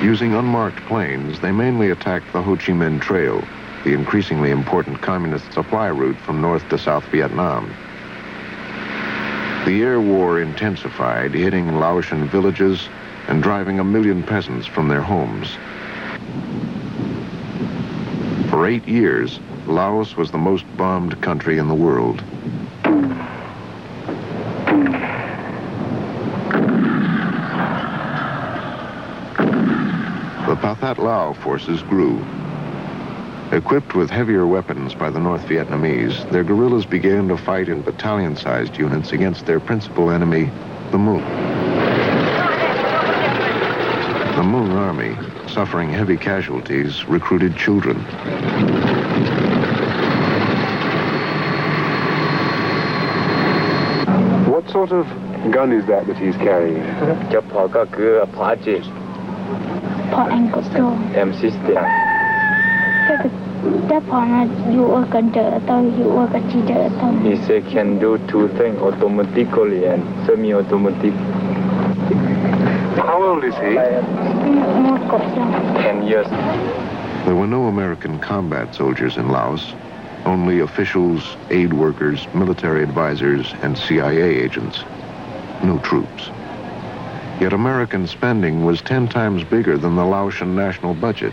Using unmarked planes, they mainly attacked the Ho Chi Minh Trail, the increasingly important communist supply route from North to South Vietnam. The air war intensified, hitting Laotian villages and driving 1 million peasants from their homes. For 8 years, Laos was the most bombed country in the world. The Pathet Lao forces grew. Equipped with heavier weapons by the North Vietnamese, their guerrillas began to fight in battalion-sized units against their principal enemy, the Hmong. The Hmong army, suffering heavy casualties, recruited children. What sort of gun is that he's carrying? M60. He said can do two things, automatically and semi-automatic. How old is he? 10 years. There were no American combat soldiers in Laos, only officials, aid workers, military advisors, and CIA agents. No troops. Yet American spending was 10 times bigger than the Laotian national budget.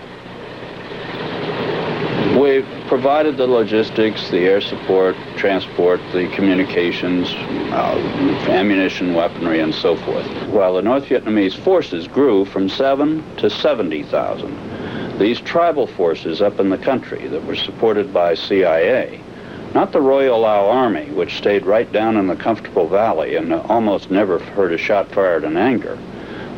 We've provided the logistics, the air support, transport, the communications, ammunition, weaponry, and so forth. While the North Vietnamese forces grew from 7 to 70,000. These tribal forces up in the country that were supported by CIA, not the Royal Lao Army, which stayed right down in the comfortable valley and almost never heard a shot fired in anger,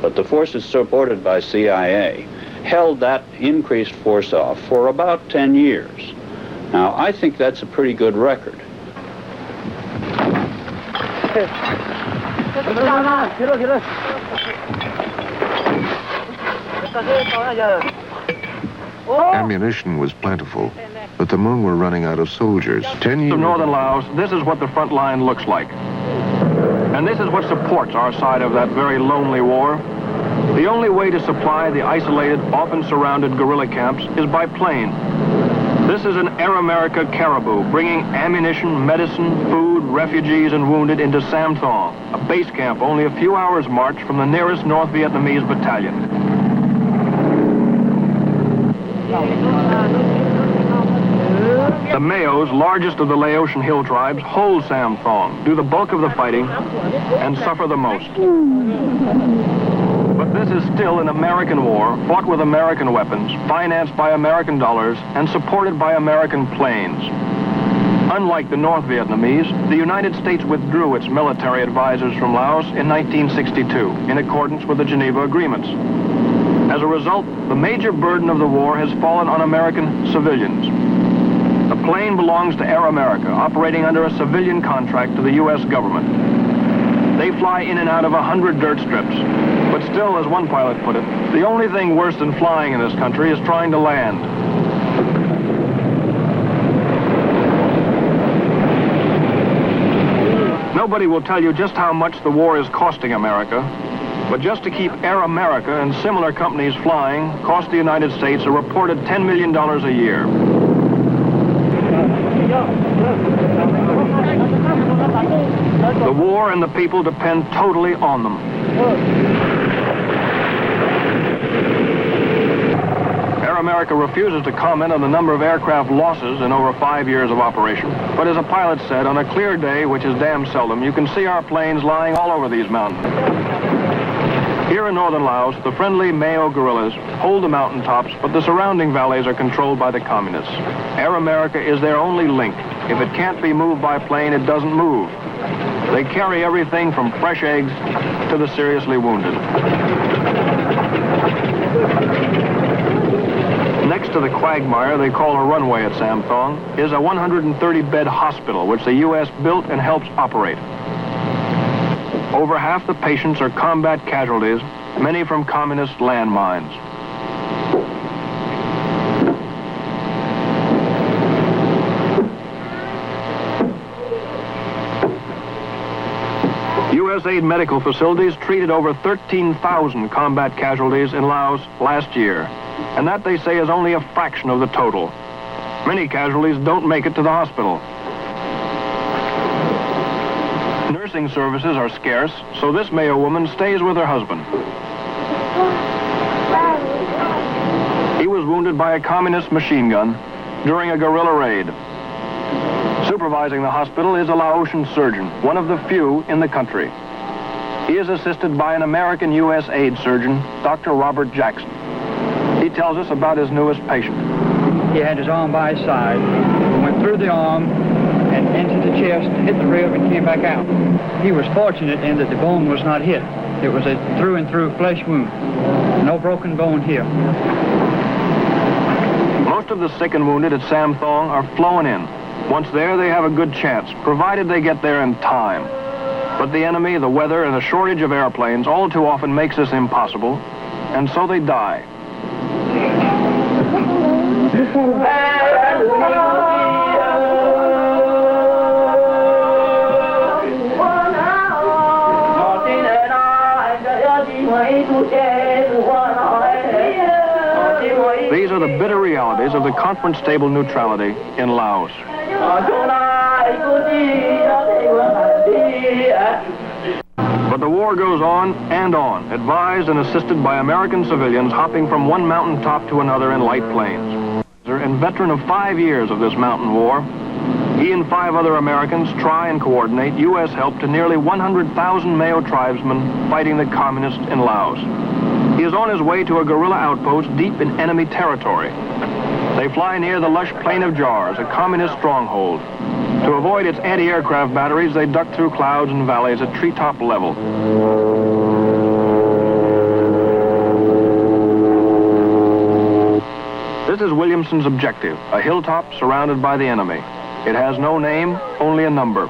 but the forces supported by CIA held that increased force off for about 10 years. Now, I think that's a pretty good record. Ammunition was plentiful, but the Hmong were running out of soldiers. 10 years of northern Laos, this is what the front line looks like. And this is what supports our side of that very lonely war. The only way to supply the isolated, often surrounded guerrilla camps is by plane. This is an Air America Caribou, bringing ammunition, medicine, food, refugees, and wounded into Sam Thong, a base camp only a few hours' march from the nearest North Vietnamese battalion. The Mayos, largest of the Laotian hill tribes, hold Sam Thong, do the bulk of the fighting, and suffer the most. But this is still an American war, fought with American weapons, financed by American dollars, and supported by American planes. Unlike the North Vietnamese, the United States withdrew its military advisors from Laos in 1962, in accordance with the Geneva Agreements. As a result, the major burden of the war has fallen on American civilians. The plane belongs to Air America, operating under a civilian contract to the U.S. government. They fly in and out of 100 dirt strips. But still, as one pilot put it, the only thing worse than flying in this country is trying to land. Nobody will tell you just how much the war is costing America, but just to keep Air America and similar companies flying cost the United States a reported $10 million a year. The war and the people depend totally on them. Air America refuses to comment on the number of aircraft losses in over 5 years of operation. But as a pilot said, on a clear day, which is damn seldom, you can see our planes lying all over these mountains. Here in northern Laos, the friendly Mayo guerrillas hold the mountaintops, but the surrounding valleys are controlled by the communists. Air America is their only link. If it can't be moved by plane, it doesn't move. They carry everything from fresh eggs to the seriously wounded. Next to the quagmire they call a runway at Sam Thong is a 130-bed hospital which the U.S. built and helps operate. Over half the patients are combat casualties, many from communist landmines. U.S. aid medical facilities treated over 13,000 combat casualties in Laos last year, and that, they say, is only a fraction of the total. Many casualties don't make it to the hospital. Nursing services are scarce, so this Mayo woman stays with her husband. He was wounded by a communist machine gun during a guerrilla raid. Supervising the hospital is a Laotian surgeon, one of the few in the country. He is assisted by an American U.S. aid surgeon, Dr. Robert Jackson. He tells us about his newest patient. He had his arm by his side, went through the arm and into the chest, hit the rib, and came back out. He was fortunate in that the bone was not hit. It was a through and through flesh wound. No broken bone here. Most of the sick and wounded at Sam Thong are flown in. Once there, they have a good chance, provided they get there in time. But the enemy, the weather, and a shortage of airplanes all too often makes this impossible, and so they die. These are the bitter realities of the conference table neutrality in Laos. But the war goes on, advised and assisted by American civilians hopping from one mountaintop to another in light planes. And veteran of 5 years of this mountain war, he and 5 other Americans try and coordinate U.S. help to nearly 100,000 Mayo tribesmen fighting the communists in Laos. He is on his way to a guerrilla outpost deep in enemy territory. They fly near the lush plain of Jars, a communist stronghold. To avoid its anti-aircraft batteries, they duck through clouds and valleys at treetop level. This is Williamson's objective, a hilltop surrounded by the enemy. It has no name, only a number.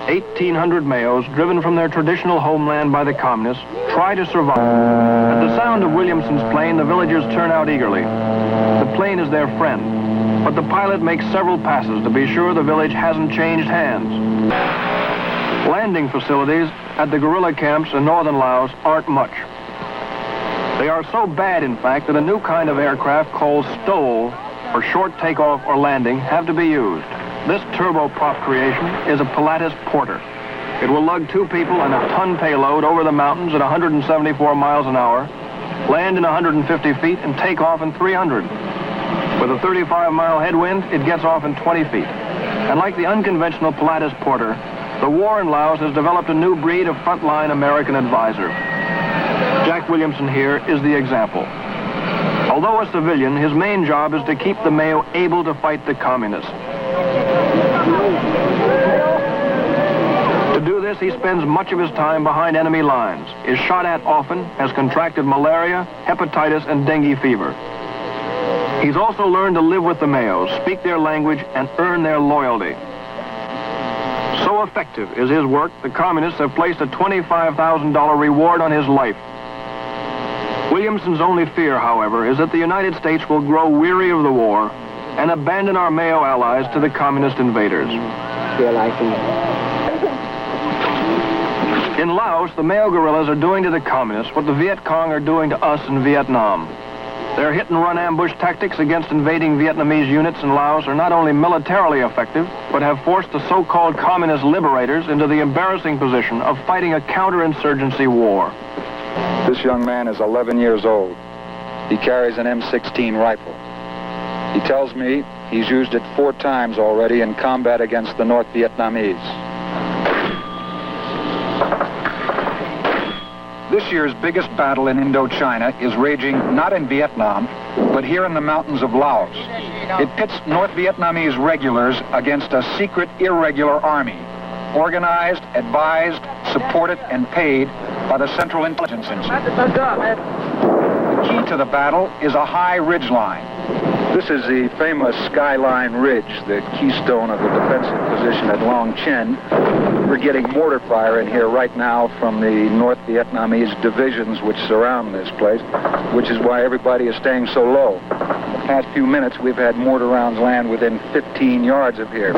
1,800 Mayos, driven from their traditional homeland by the communists, try to survive. At the sound of Williamson's plane, the villagers turn out eagerly. The plane is their friend, but the pilot makes several passes to be sure the village hasn't changed hands. Landing facilities at the guerrilla camps in northern Laos aren't much. They are so bad, in fact, that a new kind of aircraft called STOL, for short takeoff or landing, have to be used. This turboprop creation is a Pilatus Porter. It will lug 2 people and a ton payload over the mountains at 174 miles an hour, land in 150 feet, and take off in 300. With a 35-mile headwind, it gets off in 20 feet. And like the unconventional Pilatus Porter, the war in Laos has developed a new breed of frontline American advisor. Jack Williamson here is the example. Although a civilian, his main job is to keep the Mayo able to fight the communists. To do this, he spends much of his time behind enemy lines, is shot at often, has contracted malaria, hepatitis, and dengue fever. He's also learned to live with the Mayos, speak their language, and earn their loyalty. So effective is his work, the communists have placed a $25,000 reward on his life. Williamson's only fear, however, is that the United States will grow weary of the war and abandon our Mayo allies to the communist invaders. In Laos, the Mayo guerrillas are doing to the communists what the Viet Cong are doing to us in Vietnam. Their hit-and-run ambush tactics against invading Vietnamese units in Laos are not only militarily effective, but have forced the so-called communist liberators into the embarrassing position of fighting a counterinsurgency war. This young man is 11 years old. He carries an M16 rifle. He tells me he's used it 4 times already in combat against the North Vietnamese. This year's biggest battle in Indochina is raging not in Vietnam, but here in the mountains of Laos. It pits North Vietnamese regulars against a secret irregular army, organized, advised, supported, and paid by the Central Intelligence Institute. The key to the battle is a high ridge line. This is the famous Skyline Ridge, the keystone of the defensive position at Long Chen. We're getting mortar fire in here right now from the North Vietnamese divisions which surround this place, which is why everybody is staying so low. In the past few minutes, we've had mortar rounds land within 15 yards of here.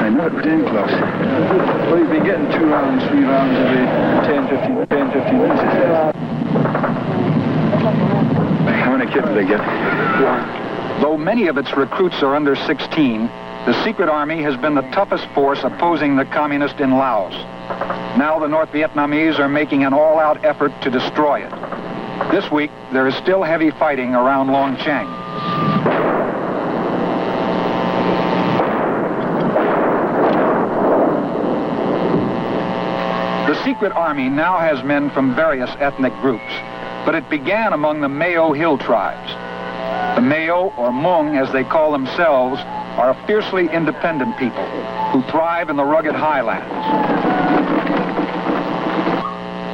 And not pretty close. Well, you've been getting 2 rounds, 3 rounds every 10, 15 minutes. How many kids do they get? 1. Though many of its recruits are under 16, the secret army has been the toughest force opposing the communists in Laos. Now the North Vietnamese are making an all-out effort to destroy it. This week, there is still heavy fighting around Long Cheng. The secret army now has men from various ethnic groups, but it began among the Meo hill tribes. The Meo, or Hmong as they call themselves, are a fiercely independent people who thrive in the rugged highlands.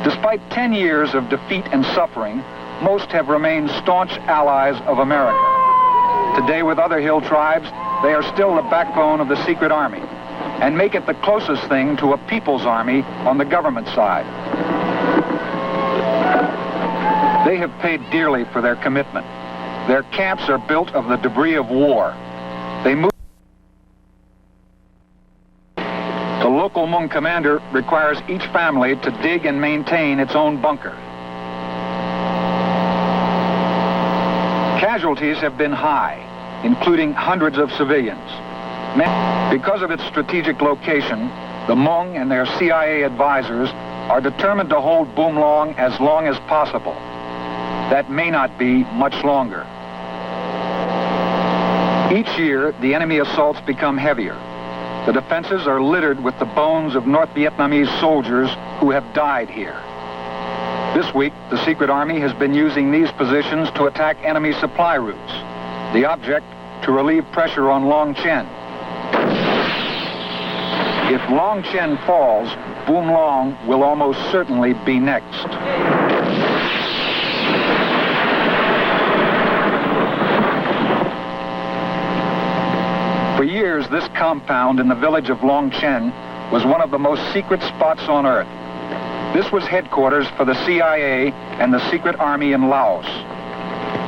Despite 10 years of defeat and suffering, most have remained staunch allies of America. Today, with other hill tribes, they are still the backbone of the secret army and make it the closest thing to a people's army on the government side. They have paid dearly for their commitment. Their camps are built of the debris of war. They move. The local Hmong commander requires each family to dig and maintain its own bunker. Casualties have been high, including hundreds of civilians. Because of its strategic location, the Hmong and their CIA advisors are determined to hold Bum Long as long as possible. That may not be much longer. Each year, the enemy assaults become heavier. The defenses are littered with the bones of North Vietnamese soldiers who have died here. This week, the secret army has been using these positions to attack enemy supply routes. The object, to relieve pressure on Long Chen. If Long Chen falls, Bum Long will almost certainly be next. For years, this compound in the village of Long Chen was one of the most secret spots on Earth. This was headquarters for the CIA and the secret army in Laos.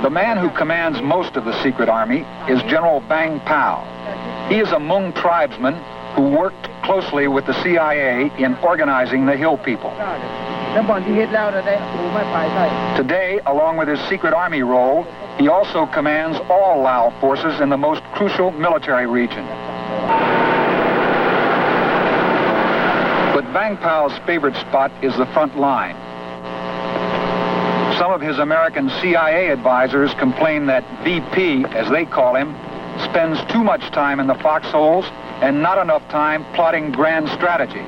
The man who commands most of the secret army is General Vang Pao. He is a Hmong tribesman who worked closely with the CIA in organizing the hill people. Today, along with his secret army role, he also commands all Lao forces in the most crucial military region. But Vang Pao's favorite spot is the front line. Some of his American CIA advisors complain that VP, as they call him, spends too much time in the foxholes and not enough time plotting grand strategy.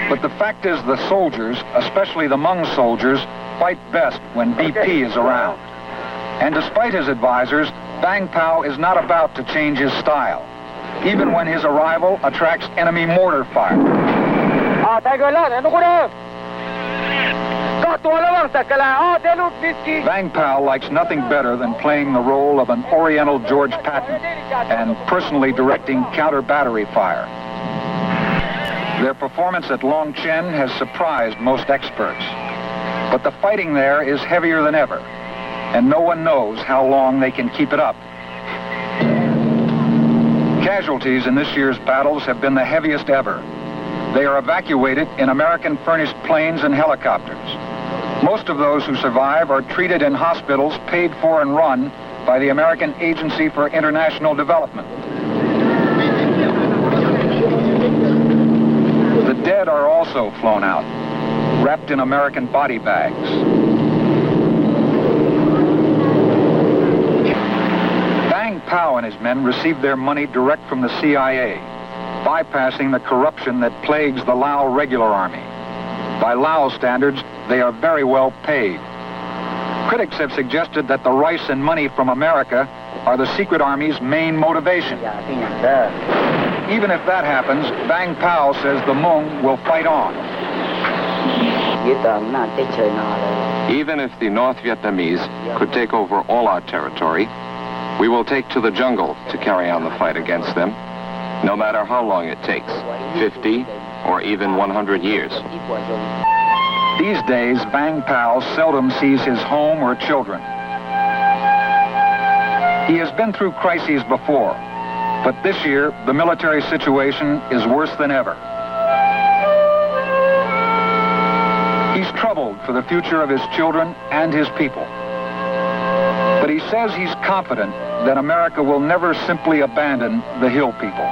But the fact is the soldiers, especially the Hmong soldiers, fight best when VP is around. And despite his advisors, Vang Pao is not about to change his style, even when his arrival attracts enemy mortar fire. Vang Pao likes nothing better than playing the role of an Oriental George Patton and personally directing counter-battery fire. Their performance at Long Chen has surprised most experts. But the fighting there is heavier than ever, and no one knows how long they can keep it up. Casualties in this year's battles have been the heaviest ever. They are evacuated in American furnished planes and helicopters. Most of those who survive are treated in hospitals paid for and run by the American Agency for International Development. The dead are also flown out, wrapped in American body bags. Vang Pao and his men received their money direct from the CIA, bypassing the corruption that plagues the Lao regular army. By Lao standards, they are very well paid. Critics have suggested that the rice and money from America are the secret army's main motivation. Even if that happens, Vang Pao says the Hmong will fight on. Even if the North Vietnamese could take over all our territory, we will take to the jungle to carry on the fight against them, no matter how long it takes, 50 or even 100 years. These days, Vang Pao seldom sees his home or children. He has been through crises before, But this year, the military situation is worse than ever. He's troubled for the future of his children and his people. But he says he's confident that America will never simply abandon the hill people.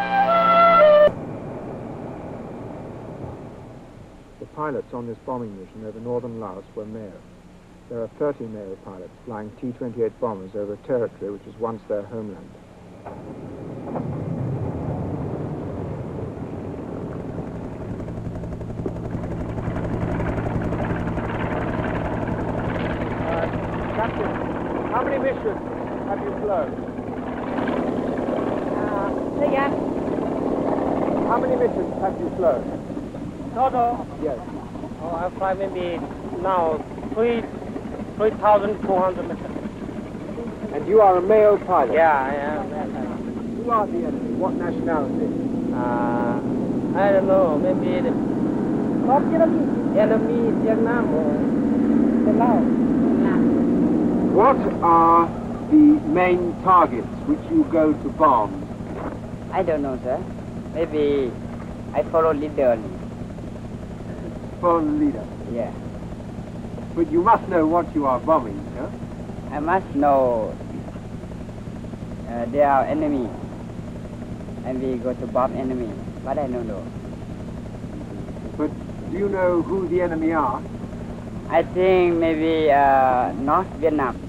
The pilots on this bombing mission over northern Laos were male. There are 30 male pilots flying T-28 bombers over a territory which was once their homeland. Captain, how many missions have you flown? Again? How many missions have you flown? Total? Yes. Oh, I've flown maybe now 3,200 missions. And you are a male pilot? Yeah, I am. Who are the enemy? What nationality? I don't know, maybe the enemy Vietnam or the Laos. What are the main targets which you go to bomb? I don't know, sir. Maybe I follow leader only. Follow the leader? Yeah. But you must know what you are bombing, sir? I must know they are enemy. And we go to bomb enemy. But I don't know. But do you know who the enemy are? I think maybe North Vietnam.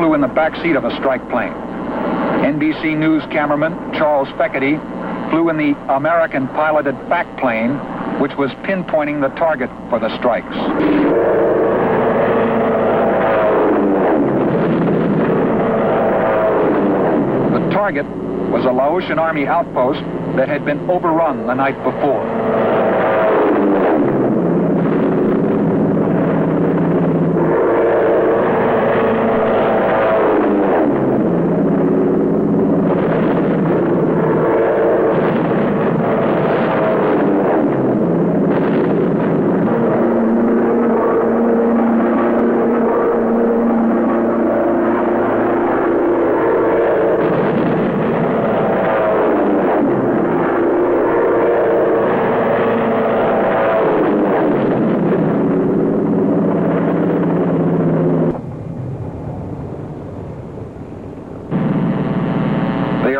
In the back seat of a strike plane. NBC News cameraman Charles Feckety flew in the American piloted back plane, which was pinpointing the target for the strikes. The target was a Laotian army outpost that had been overrun the night before.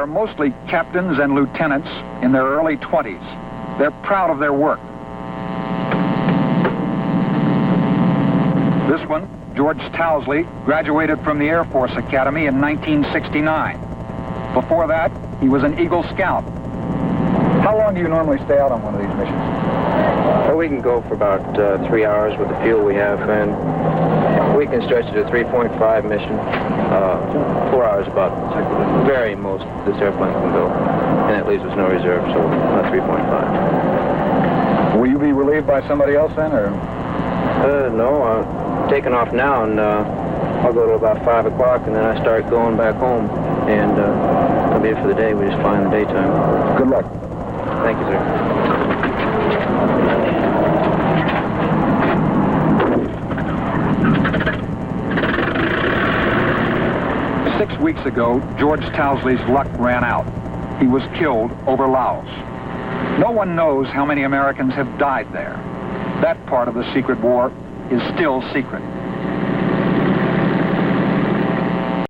Mostly captains and lieutenants in their early 20s. They're proud of their work. This one, George Towsley, graduated from the Air Force Academy in 1969. Before that, he was an Eagle Scout. How long do you normally stay out on one of these missions? Well, we can go for about 3 hours with the fuel we have, and we can stretch it to 3.5 mission. 4 hours about very most this airplane can go, and that leaves us no reserve, so not 3.5. Will you be relieved by somebody else then, or? No, I'm taking off now, and I'll go to about 5 o'clock, and then I start going back home, and that'll be it for the day. We just fly in the daytime. Good luck. Thank you, sir. 6 weeks ago, George Towsley's luck ran out. He was killed over Laos. No one knows how many Americans have died there. That part of the secret war is still secret.